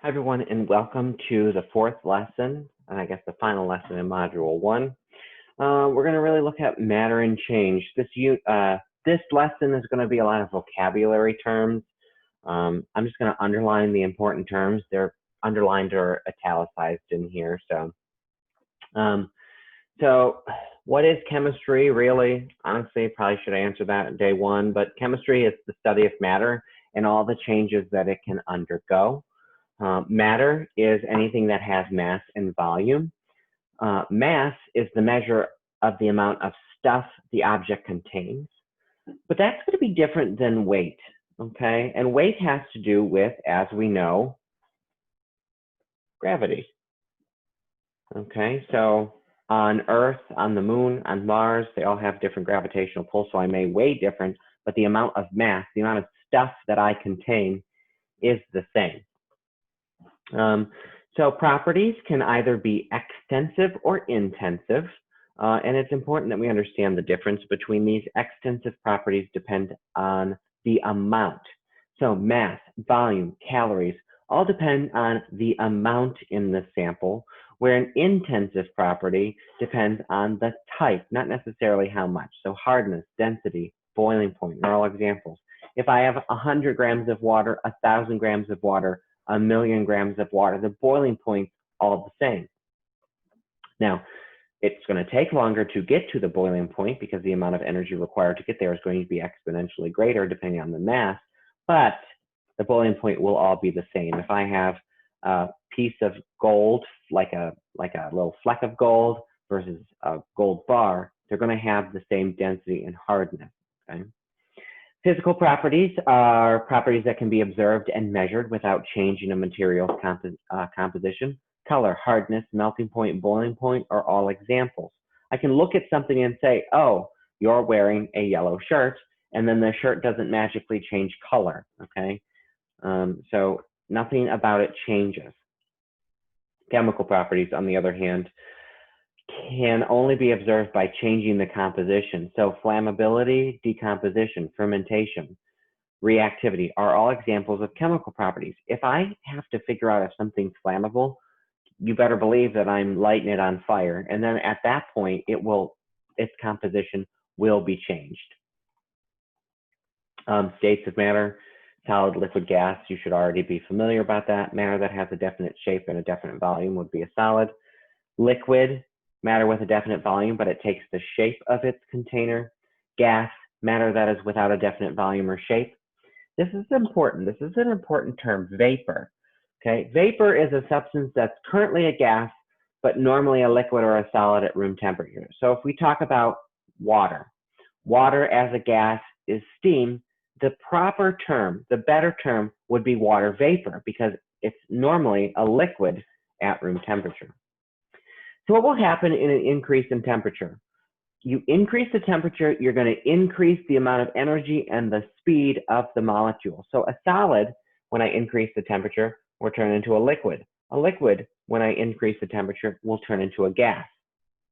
Hi, everyone, and welcome to the fourth lesson, and I guess the final lesson in Module 1. We're going to really look at matter and change. This lesson is going to be a lot of vocabulary terms. I'm just going to underline the important terms. They're underlined or italicized in here. So what is chemistry, really? Honestly, probably should answer that in day one, but chemistry is the study of matter and all the changes that it can undergo. Matter is anything that has mass and volume. Mass is the measure of the amount of stuff the object contains. But that's going to be different than weight, okay? And weight has to do with, as we know, gravity. Okay, so on Earth, on the Moon, on Mars, they all have different gravitational pulls, so I may weigh different, but the amount of mass, the amount of stuff that I contain is the same. So properties can either be extensive or intensive, and it's important that we understand the difference between these. Extensive properties depend on the amount. So mass, volume, calories, all depend on the amount in the sample, where an intensive property depends on the type, not necessarily how much. So hardness, density, boiling point are all examples. If I have 100 grams of water, 1,000 grams of water, 1,000,000 grams of water, the boiling point's all the same. Now, it's going to take longer to get to the boiling point because the amount of energy required to get there is going to be exponentially greater depending on the mass, but the boiling point will all be the same. If I have a piece of gold, like a little fleck of gold versus a gold bar, they're going to have the same density and hardness, okay? Physical properties are properties that can be observed and measured without changing a material's composition. Color, hardness, melting point, boiling point are all examples. I can look at something and say, oh, you're wearing a yellow shirt, and then the shirt doesn't magically change color, okay? So nothing about it changes. Chemical properties, on the other hand, can only be observed by changing the composition. So flammability, decomposition, fermentation, reactivity are all examples of chemical properties. If I have to figure out if something's flammable, you better believe that I'm lighting it on fire. And then at that point, its composition will be changed. States of matter, solid, liquid, gas, you should already be familiar about that. Matter that has a definite shape and a definite volume would be a solid. Liquid, matter with a definite volume, but it takes the shape of its container. Gas, matter that is without a definite volume or shape. This is important. This is an important term, vapor. Okay, vapor is a substance that's currently a gas, but normally a liquid or a solid at room temperature. So if we talk about water, water as a gas is steam. The proper term, the better term would be water vapor because it's normally a liquid at room temperature. So what will happen in an increase in temperature? You increase the temperature, you're going to increase the amount of energy and the speed of the molecule. So a solid, when I increase the temperature, will turn into a liquid. A liquid, when I increase the temperature, will turn into a gas,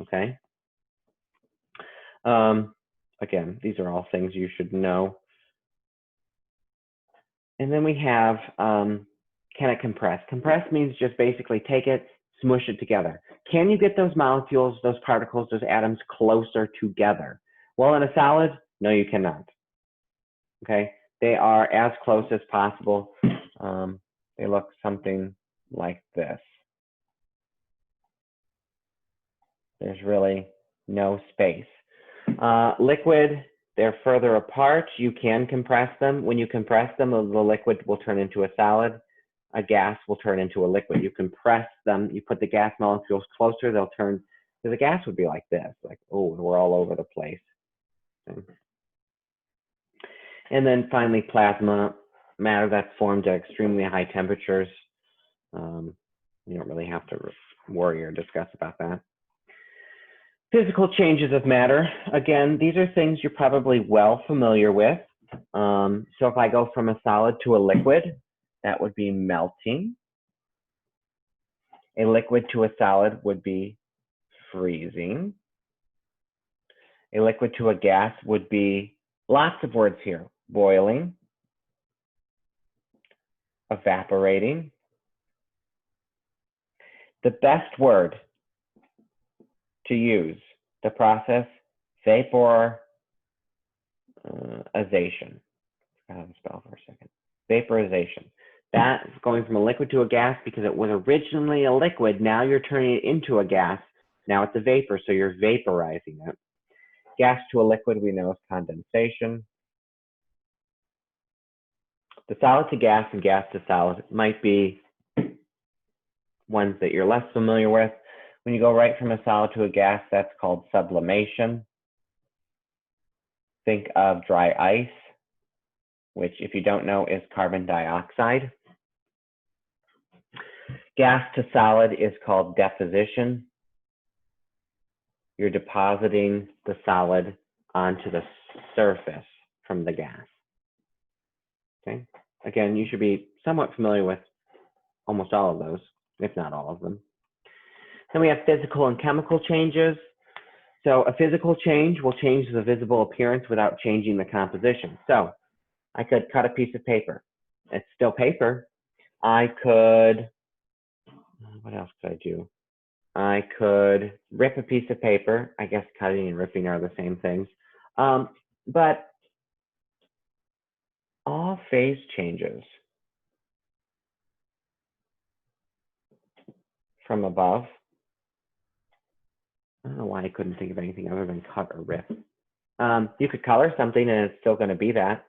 okay? Again, these are all things you should know. And then we have, can it compress? Compress means just basically take it, smush it together. Can you get those molecules, those particles, those atoms closer together? Well, in a solid, no, you cannot. Okay, they are as close as possible. They look something like this. There's really no space. Liquid, they're further apart. You can compress them. When you compress them, the liquid will turn into a solid. A gas will turn into a liquid. You compress them, you put the gas molecules closer, they'll turn, because the gas would be like this, like, oh, we're all over the place. And then finally, plasma, matter that's formed at extremely high temperatures. You don't really have to worry or discuss about that. Physical changes of matter. Again, these are things you're probably well familiar with. So if I go from a solid to a liquid, that would be melting. A liquid to a solid would be freezing. A liquid to a gas would be lots of words here. Boiling, evaporating, The best word to use to process vaporization. I'll spell for a second. Vaporization. That's going from a liquid to a gas because it was originally a liquid. Now you're turning it into a gas. Now it's a vapor, so you're vaporizing it. Gas to a liquid we know is condensation. The solid to gas and gas to solid might be ones that you're less familiar with. When you go right from a solid to a gas, that's called sublimation. Think of dry ice, which if you don't know is carbon dioxide. Gas to solid is called deposition. You're depositing the solid onto the surface from the gas. Okay. Again, you should be somewhat familiar with almost all of those, if not all of them. Then we have physical and chemical changes. So a physical change will change the visible appearance without changing the composition. So I could cut a piece of paper. It's still paper. I could, what else could I do? I could rip a piece of paper. I guess cutting and ripping are the same things. But all phase changes from above. I don't know why I couldn't think of anything other than cut or rip. You could color something and it's still going to be that.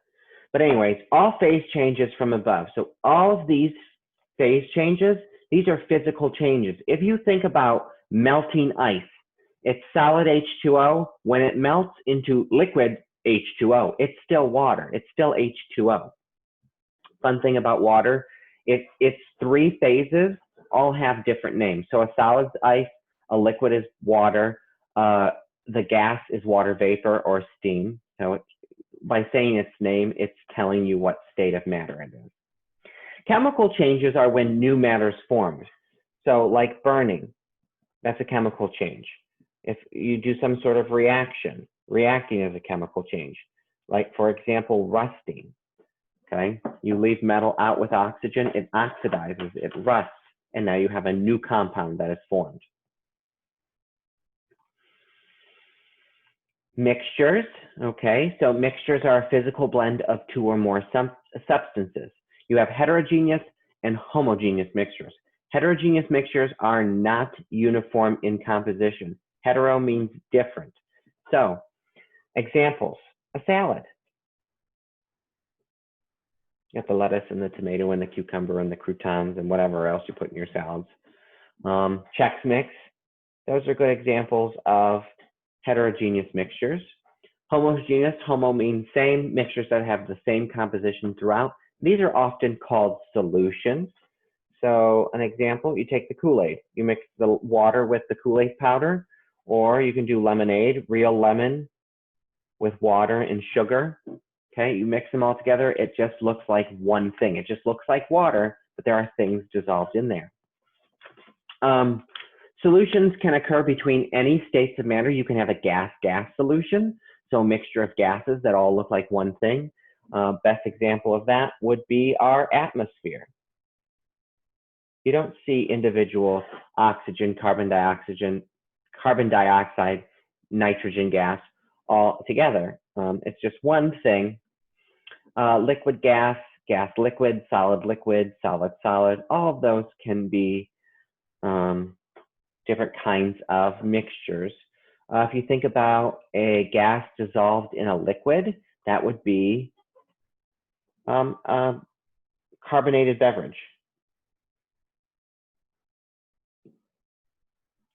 But anyways, all phase changes from above. So all of these phase changes, these are physical changes. If you think about melting ice, it's solid H2O. When it melts into liquid H2O, it's still water. It's still H2O. Fun thing about water, its three phases all have different names. So a solid is ice, a liquid is water, the gas is water vapor or steam. So by saying its name, it's telling you what state of matter it is. Chemical changes are when new matter is formed. So like burning, that's a chemical change. If you do some sort of reaction, reacting is a chemical change. Like for example, rusting, okay? You leave metal out with oxygen, it oxidizes, it rusts, and now you have a new compound that is formed. Mixtures, okay? So mixtures are a physical blend of two or more substances. You have heterogeneous and homogeneous mixtures. Heterogeneous mixtures are not uniform in composition. Hetero means different. So, examples, a salad. You have the lettuce and the tomato and the cucumber and the croutons and whatever else you put in your salads. Chex Mix, those are good examples of heterogeneous mixtures. Homogeneous, homo means same, mixtures that have the same composition throughout. These are often called solutions. So an example, you take the Kool-Aid, you mix the water with the Kool-Aid powder, or you can do lemonade, real lemon with water and sugar. Okay, you mix them all together, it just looks like one thing. It just looks like water, but there are things dissolved in there. Solutions can occur between any states of matter. You can have a gas-gas solution, so a mixture of gases that all look like one thing. Best example of that would be our atmosphere. You don't see individual oxygen, carbon dioxide, nitrogen gas all together. It's just one thing. Liquid gas, gas liquid, solid, solid. All of those can be different kinds of mixtures. If you think about a gas dissolved in a liquid, that would be a carbonated beverage,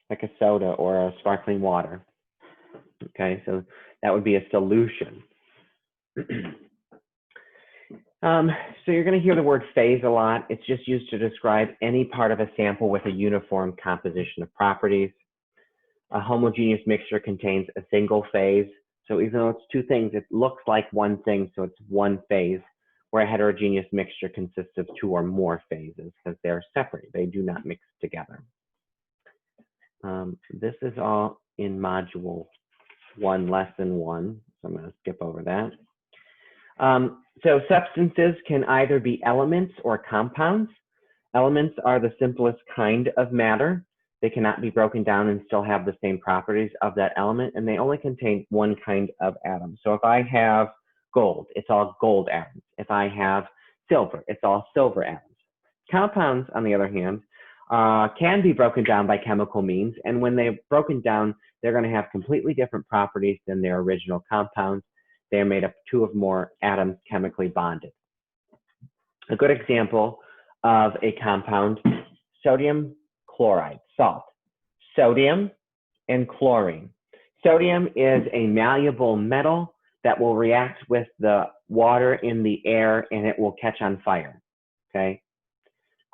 like a soda or a sparkling water. Okay, so that would be a solution. So you're going to hear the word phase a lot. It's just used to describe any part of a sample with a uniform composition of properties. A homogeneous mixture contains a single phase. So even though it's two things, it looks like one thing, so it's one phase, where a heterogeneous mixture consists of two or more phases because they're separate. They do not mix together. This is all in module 1, lesson 1. So I'm going to skip over that. So substances can either be elements or compounds. Elements are the simplest kind of matter. They cannot be broken down and still have the same properties of that element, and they only contain one kind of atom. So if I have gold, it's all gold atoms. If I have silver, it's all silver atoms. Compounds, on the other hand, can be broken down by chemical means, and when they're broken down, they're going to have completely different properties than their original compounds. They are made up of two or more atoms chemically bonded. A good example of a compound, sodium chloride, salt. Sodium and chlorine. Sodium is a malleable metal that will react with the water in the air and it will catch on fire, okay?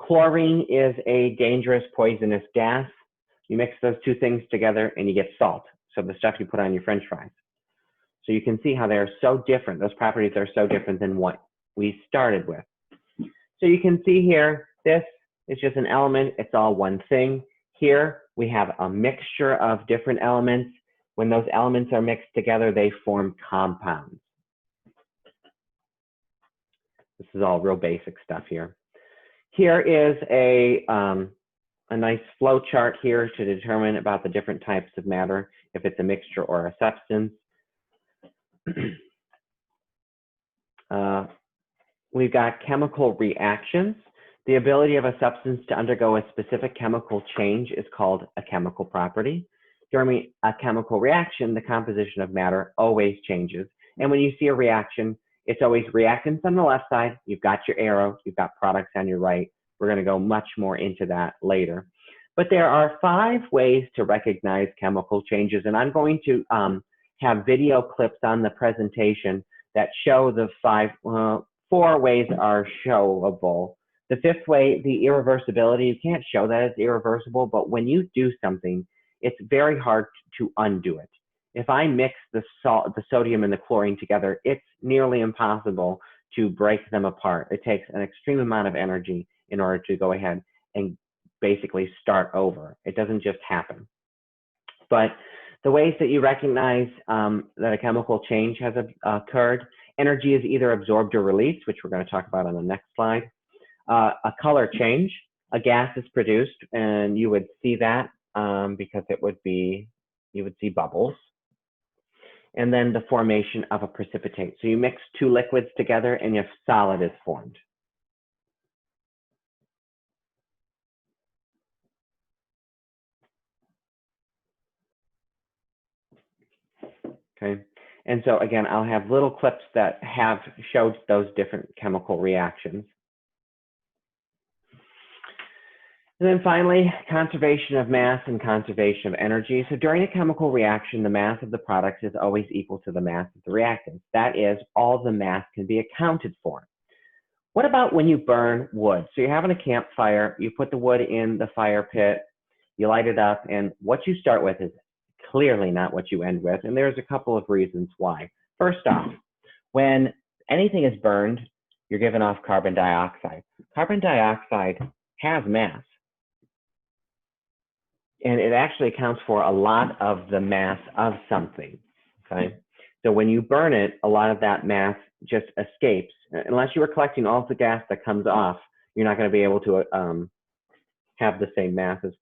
Chlorine is a dangerous poisonous gas. You mix those two things together and you get salt. So the stuff you put on your French fries. So you can see how they're so different. Those properties are so different than what we started with. So you can see here, this is just an element. It's all one thing. Here we have a mixture of different elements. When those elements are mixed together, they form compounds. This is all real basic stuff here. Here is a nice flow chart here to determine about the different types of matter, if it's a mixture or a substance. We've got chemical reactions. The ability of a substance to undergo a specific chemical change is called a chemical property. During a chemical reaction, the composition of matter always changes. And when you see a reaction, it's always reactants on the left side. You've got your arrow, you've got products on your right. We're going to go much more into that later. But there are 5 ways to recognize chemical changes. And I'm going to have video clips on the presentation that show the 4 ways are showable. The 5th way, the irreversibility, you can't show that it's irreversible, but when you do something, it's very hard to undo it. If I mix the sodium and the chlorine together, it's nearly impossible to break them apart. It takes an extreme amount of energy in order to go ahead and basically start over. It doesn't just happen. But the ways that you recognize that a chemical change has occurred, energy is either absorbed or released, which we're going to talk about on the next slide. A color change, a gas is produced, and you would see that because it would be, you would see bubbles. And then the formation of a precipitate. So you mix 2 liquids together and a solid is formed. Okay. And so again, I'll have little clips that have showed those different chemical reactions. And then finally, conservation of mass and conservation of energy. So during a chemical reaction, the mass of the product is always equal to the mass of the reactant. That is, all the mass can be accounted for. What about when you burn wood? So you're having a campfire, you put the wood in the fire pit, you light it up, and what you start with is clearly not what you end with. And there's a couple of reasons why. First off, when anything is burned, you're giving off carbon dioxide. Carbon dioxide has mass. And it actually accounts for a lot of the mass of something, okay? So when you burn it, a lot of that mass just escapes. Unless you are collecting all of the gas that comes off, you're not going to be able to have the same mass as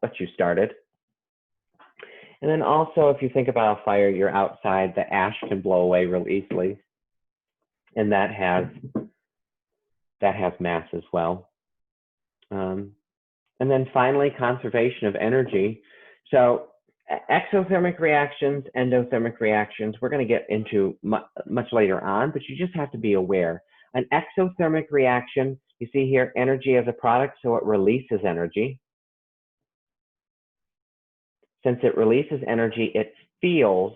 what you started. And then also, if you think about a fire, you're outside, the ash can blow away real easily. And that has mass as well. And then finally, conservation of energy. So exothermic reactions, endothermic reactions, we're going to get into much later on, but you just have to be aware. An exothermic reaction, you see here, energy as a product, so it releases energy. Since it releases energy, it feels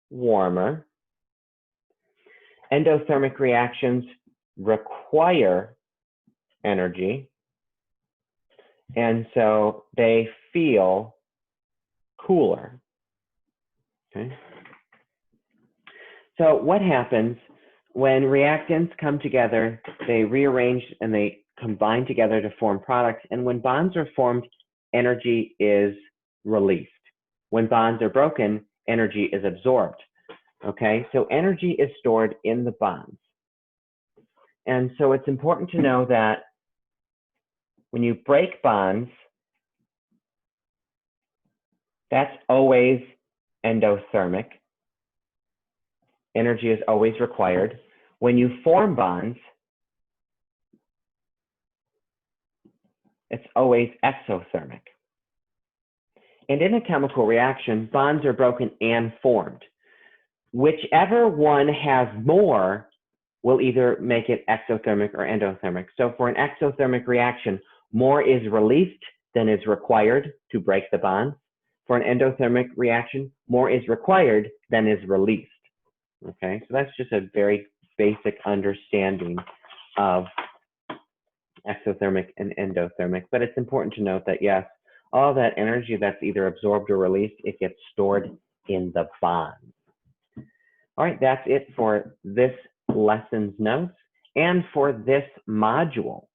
warmer. Endothermic reactions require energy. And so they feel cooler, okay? So what happens when reactants come together, they rearrange and they combine together to form products. And when bonds are formed, energy is released. When bonds are broken, energy is absorbed, okay? So energy is stored in the bonds. And so it's important to know that When you break bonds, that's always endothermic. Energy is always required. When you form bonds, it's always exothermic. And in a chemical reaction, bonds are broken and formed. Whichever one has more will either make it exothermic or endothermic. So for an exothermic reaction, more is released than is required to break the bonds. For an endothermic reaction, more is required than is released. Okay, so that's just a very basic understanding of exothermic and endothermic, but it's important to note that yes, all that energy that's either absorbed or released, it gets stored in the bonds. All right, that's it for this lesson's notes and for this module.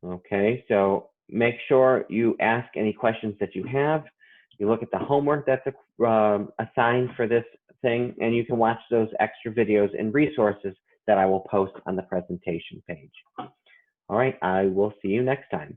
Okay, so make sure you ask any questions that you have. You look at the homework that's assigned for this thing, and you can watch those extra videos and resources that I will post on the presentation page. All right, I will see you next time.